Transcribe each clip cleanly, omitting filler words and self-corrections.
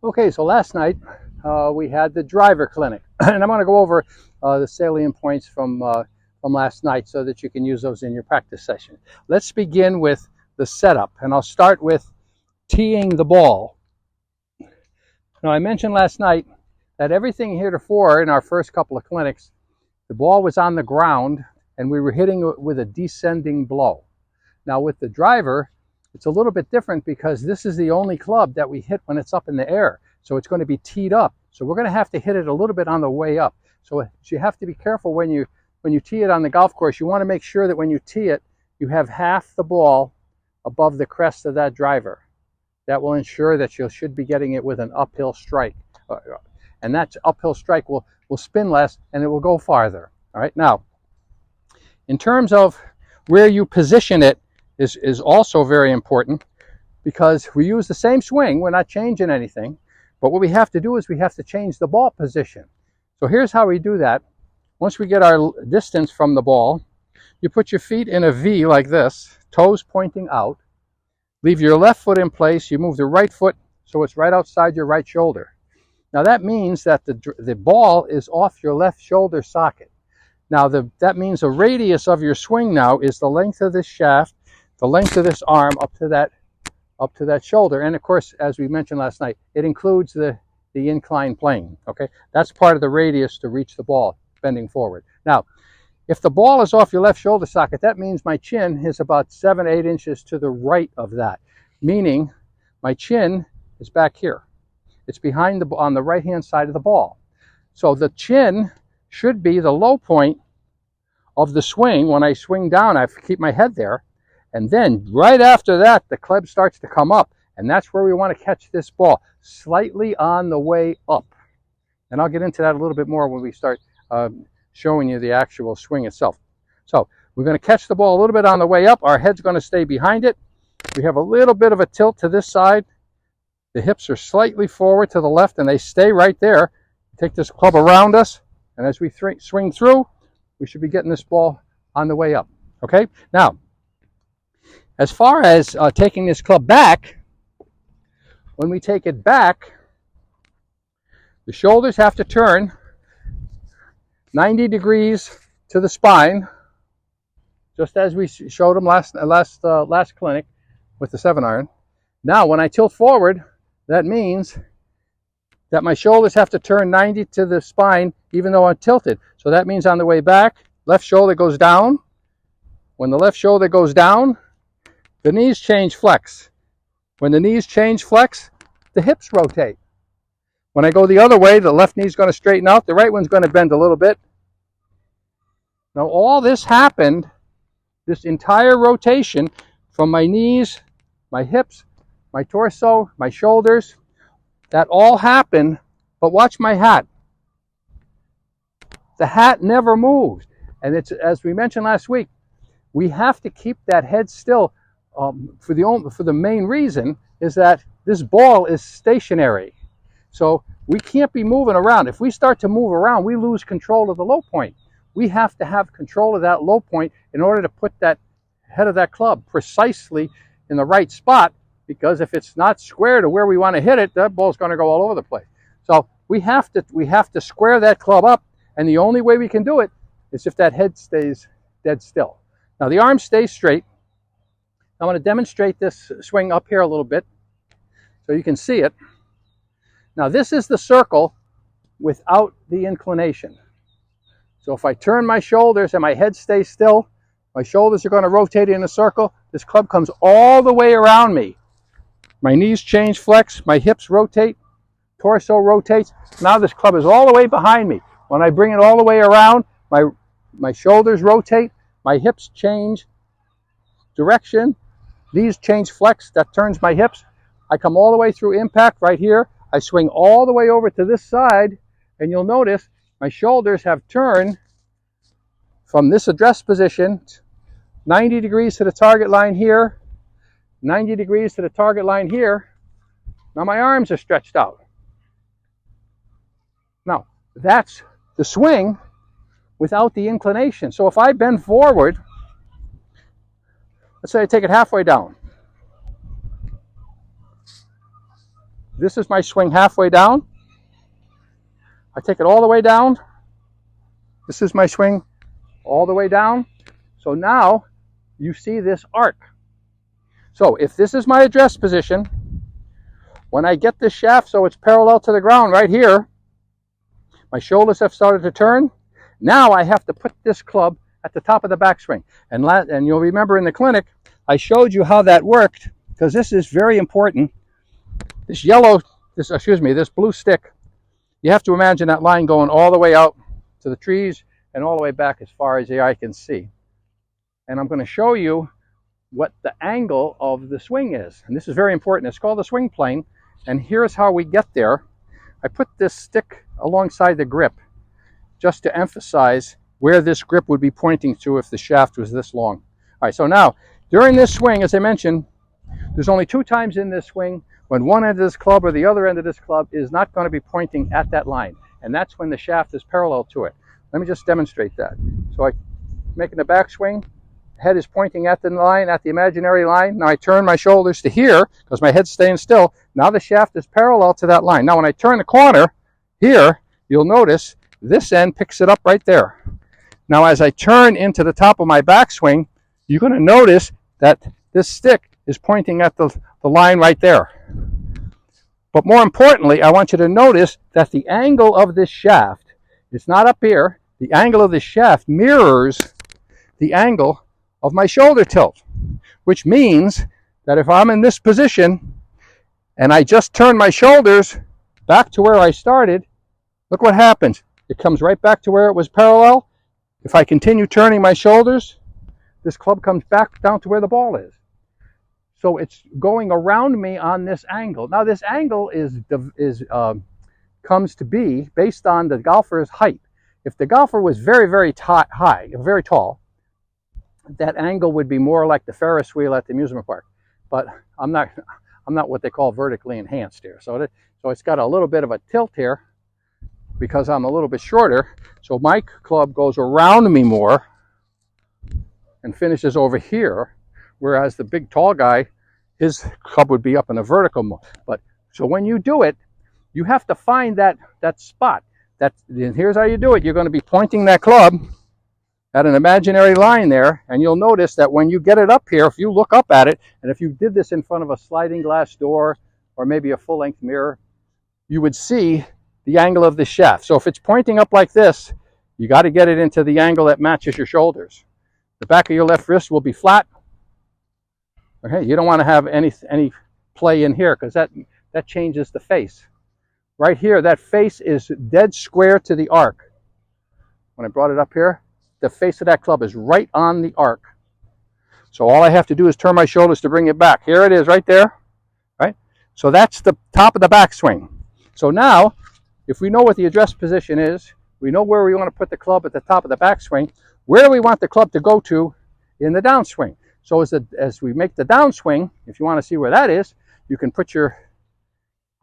Okay, so last night we had the driver clinic, and I'm going to go over the salient points from last night so that you can use those in your practice session. Let's begin with the setup, and I'll start with teeing the ball. Now, I mentioned last night that everything heretofore in our first couple of clinics, the ball was on the ground, and we were hitting it with a descending blow. Now, with the driver, it's a little bit different because this is the only club that we hit when it's up in the air. So it's going to be teed up. So we're going to have to hit it a little bit on the way up. So you have to be careful when you tee it on the golf course. You want to make sure that when you tee it, you have half the ball above the crest of that driver. That will ensure that you should be getting it with an uphill strike. And that uphill strike will spin less and it will go farther. All right. Now, in terms of where you position it, is also very important because we use the same swing. We're not changing anything, but what we have to do is we have to change the ball position. So here's how we do that. Once we get our distance from the ball, you put your feet in a V like this, toes pointing out. Leave your left foot in place. You move the right foot so it's right outside your right shoulder. Now that means that the ball is off your left shoulder socket. Now that means the radius of your swing now is the length of this shaft, the length of this arm up to that shoulder. And of course, as we mentioned last night, it includes the inclined plane. Okay, that's part of the radius to reach the ball bending forward. Now, if the ball is off your left shoulder socket, that means my chin is about 7-8 inches to the right of that, meaning my chin is back here. It's behind on the right hand side of the ball. So the chin should be the low point of the swing. When I swing down, I keep my head there. And then right after that, the club starts to come up. And that's where we want to catch this ball, slightly on the way up. And I'll get into that a little bit more when we start showing you the actual swing itself. So we're going to catch the ball a little bit on the way up. Our head's going to stay behind it. We have a little bit of a tilt to this side. The hips are slightly forward to the left, and they stay right there. Take this club around us, and as we swing through, we should be getting this ball on the way up. Okay? Now, as far as taking this club back, when we take it back, the shoulders have to turn 90 degrees to the spine, just as we showed them last clinic with the 7-iron. Now, when I tilt forward, that means that my shoulders have to turn 90 to the spine, even though I'm tilted. So that means on the way back, left shoulder goes down. When the left shoulder goes down, the knees change flex. When the knees change flex, the hips rotate. When I go the other way, the left knee is going to straighten out. The right one's going to bend a little bit. Now, all this happened, this entire rotation from my knees, my hips, my torso, my shoulders, that all happened, but watch my hat. The hat never moves. And it's, as we mentioned last week, we have to keep that head still for the main reason is that this ball is stationary. So we can't be moving around. If we start to move around, we lose control of the low point. We have to have control of that low point in order to put that head of that club precisely in the right spot, because if it's not square to where we want to hit it, that ball's going to go all over the place. So we have to square that club up, and the only way we can do it is if that head stays dead still. Now the arm stays straight. I'm going to demonstrate this swing up here a little bit so you can see it. Now this is the circle without the inclination. So if I turn my shoulders and my head stays still, my shoulders are going to rotate in a circle. This club comes all the way around me. My knees change flex, my hips rotate, torso rotates. Now this club is all the way behind me. When I bring it all the way around, my shoulders rotate, my hips change direction, knees change flex, that turns my hips. I come all the way through impact right here. I swing all the way over to this side, and you'll notice my shoulders have turned from this address position 90 degrees to the target line here, 90 degrees to the target line here. Now my arms are stretched out. Now, that's the swing without the inclination. So if I bend forward, let's say I take it halfway down. this is my swing halfway down. I take it all the way down. This is my swing all the way down. So now you see this arc. So if this is my address position, when I get this shaft so it's parallel to the ground right here, my shoulders have started to turn. Now I have to put this club at the top of the backswing. And you'll remember in the clinic, I showed you how that worked, because this is very important. This this blue stick, you have to imagine that line going all the way out to the trees and all the way back as far as the eye can see. And I'm going to show you what the angle of the swing is. And this is very important. It's called the swing plane. And here's how we get there. I put this stick alongside the grip just to emphasize where this grip would be pointing to if the shaft was this long. All right, so now, during this swing, as I mentioned, there's only 2 times in this swing when one end of this club or the other end of this club is not going to be pointing at that line. And that's when the shaft is parallel to it. Let me just demonstrate that. So I'm making the backswing. Head is pointing at the line, at the imaginary line. Now I turn my shoulders to here because my head's staying still. Now the shaft is parallel to that line. Now when I turn the corner here, you'll notice this end picks it up right there. Now as I turn into the top of my backswing, you're going to notice that this stick is pointing at the line right there. But more importantly, I want you to notice that the angle of this shaft, it's not up here, the angle of this shaft mirrors the angle of my shoulder tilt, which means that if I'm in this position and I just turn my shoulders back to where I started, look what happens. It comes right back to where it was parallel. If I continue turning my shoulders, this club comes back down to where the ball is. So it's going around me on this angle. Now this angle comes to be based on the golfer's height. If the golfer was very tall, that angle would be more like the Ferris wheel at the amusement park. But I'm not what they call vertically enhanced here. So it's got a little bit of a tilt here because I'm a little bit shorter. So my club goes around me more and finishes over here, whereas the big tall guy, his club would be up in a vertical mode. But so when you do it, you have to find that spot. And here's how you do it. You're going to be pointing that club at an imaginary line there, and you'll notice that when you get it up here, if you look up at it, and if you did this in front of a sliding glass door or maybe a full-length mirror, you would see the angle of the shaft. So if it's pointing up like this, you got to get it into the angle that matches your shoulders. The back of your left wrist will be flat. Okay, you don't want to have any play in here because that changes the face. Right here, that face is dead square to the arc. When I brought it up here, the face of that club is right on the arc. So all I have to do is turn my shoulders to bring it back. Here it is right there, right? So that's the top of the backswing. So now, if we know what the address position is, we know where we want to put the club at the top of the backswing, where do we want the club to go to in the downswing? So as we make the downswing, if you want to see where that is, you can put your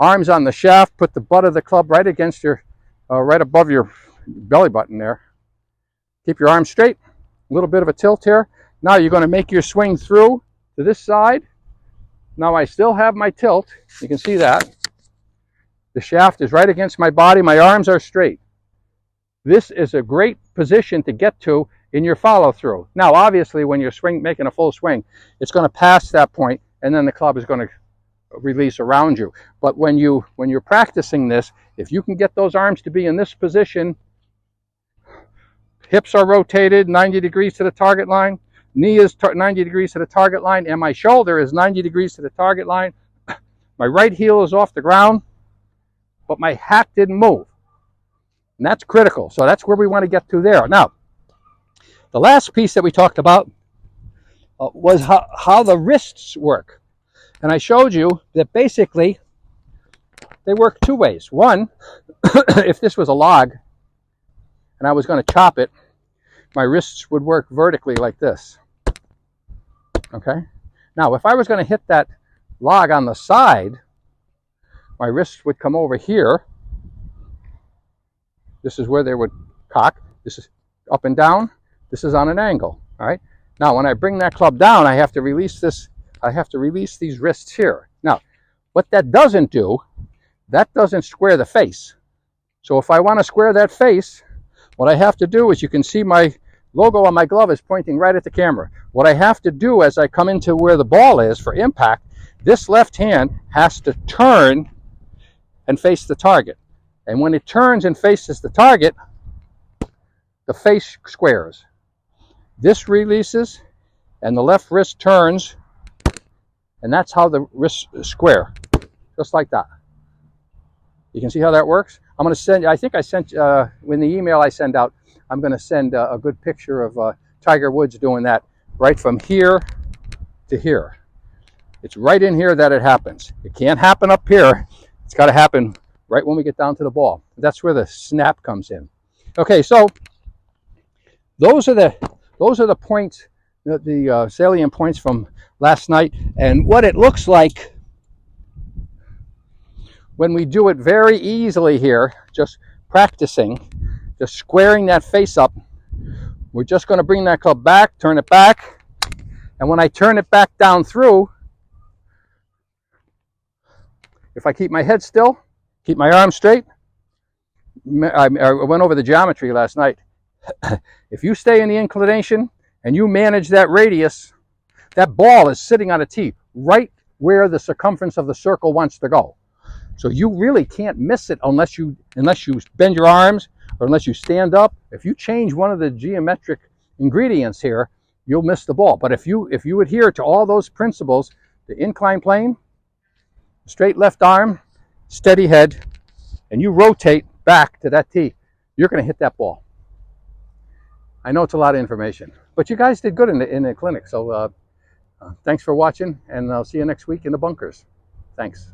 arms on the shaft, put the butt of the club right against your, right above your belly button there. Keep your arms straight, a little bit of a tilt here. Now you're going to make your swing through to this side. Now I still have my tilt. You can see that. The shaft is right against my body. My arms are straight. This is a great position to get to in your follow through. Now obviously when you're making a full swing, it's going to pass that point and then the club is going to release around you. But when you're practicing this, if you can get those arms to be in this position, hips are rotated 90 degrees to the target line, knee is 90 degrees to the target line, and my shoulder is 90 degrees to the target line. My right heel is off the ground, but my hat didn't move. And that's critical. So that's where we want to get to there. Now, the last piece that we talked about was how the wrists work. And I showed you that basically they work 2 ways. One, if this was a log and I was going to chop it, my wrists would work vertically like this. Okay? Now, if I was going to hit that log on the side, my wrists would come over here. This is where they would cock. This is up and down. This is on an angle. All right? Now, when I bring that club down, I have to release this. I have to release these wrists here. Now, what that doesn't do that doesn't square the face. So if I want to square that face, what I have to do is, you can see my logo on my glove is pointing right at the camera. What I have to do as I come into where the ball is for impact, this left hand has to turn and face the target. And when it turns and faces the target, the face squares. This releases and the left wrist turns, and that's how the wrists square, just like that. You can see how that works? I'm going to send, I think I sent, in the email I send out, I'm going to send a good picture of Tiger Woods doing that right from here to here. It's right in here that it happens. It can't happen up here. It's got to happen right when we get down to the ball. That's where the snap comes in. Okay, so those are the points, the salient points from last night, and what it looks like when we do it very easily here, just practicing, just squaring that face up. We're just going to bring that club back, turn it back, and when I turn it back down through, if I keep my head still, keep my arms straight, I went over the geometry last night. If you stay in the inclination and you manage that radius, that ball is sitting on a tee right where the circumference of the circle wants to go. So you really can't miss it unless you bend your arms or unless you stand up. If you change one of the geometric ingredients here, you'll miss the ball. But if you adhere to all those principles, the inclined plane, straight left arm, steady head, and you rotate back to that tee, you're going to hit that ball. I know it's a lot of information, but you guys did good in the clinic. So thanks for watching, and I'll see you next week in the bunkers. Thanks.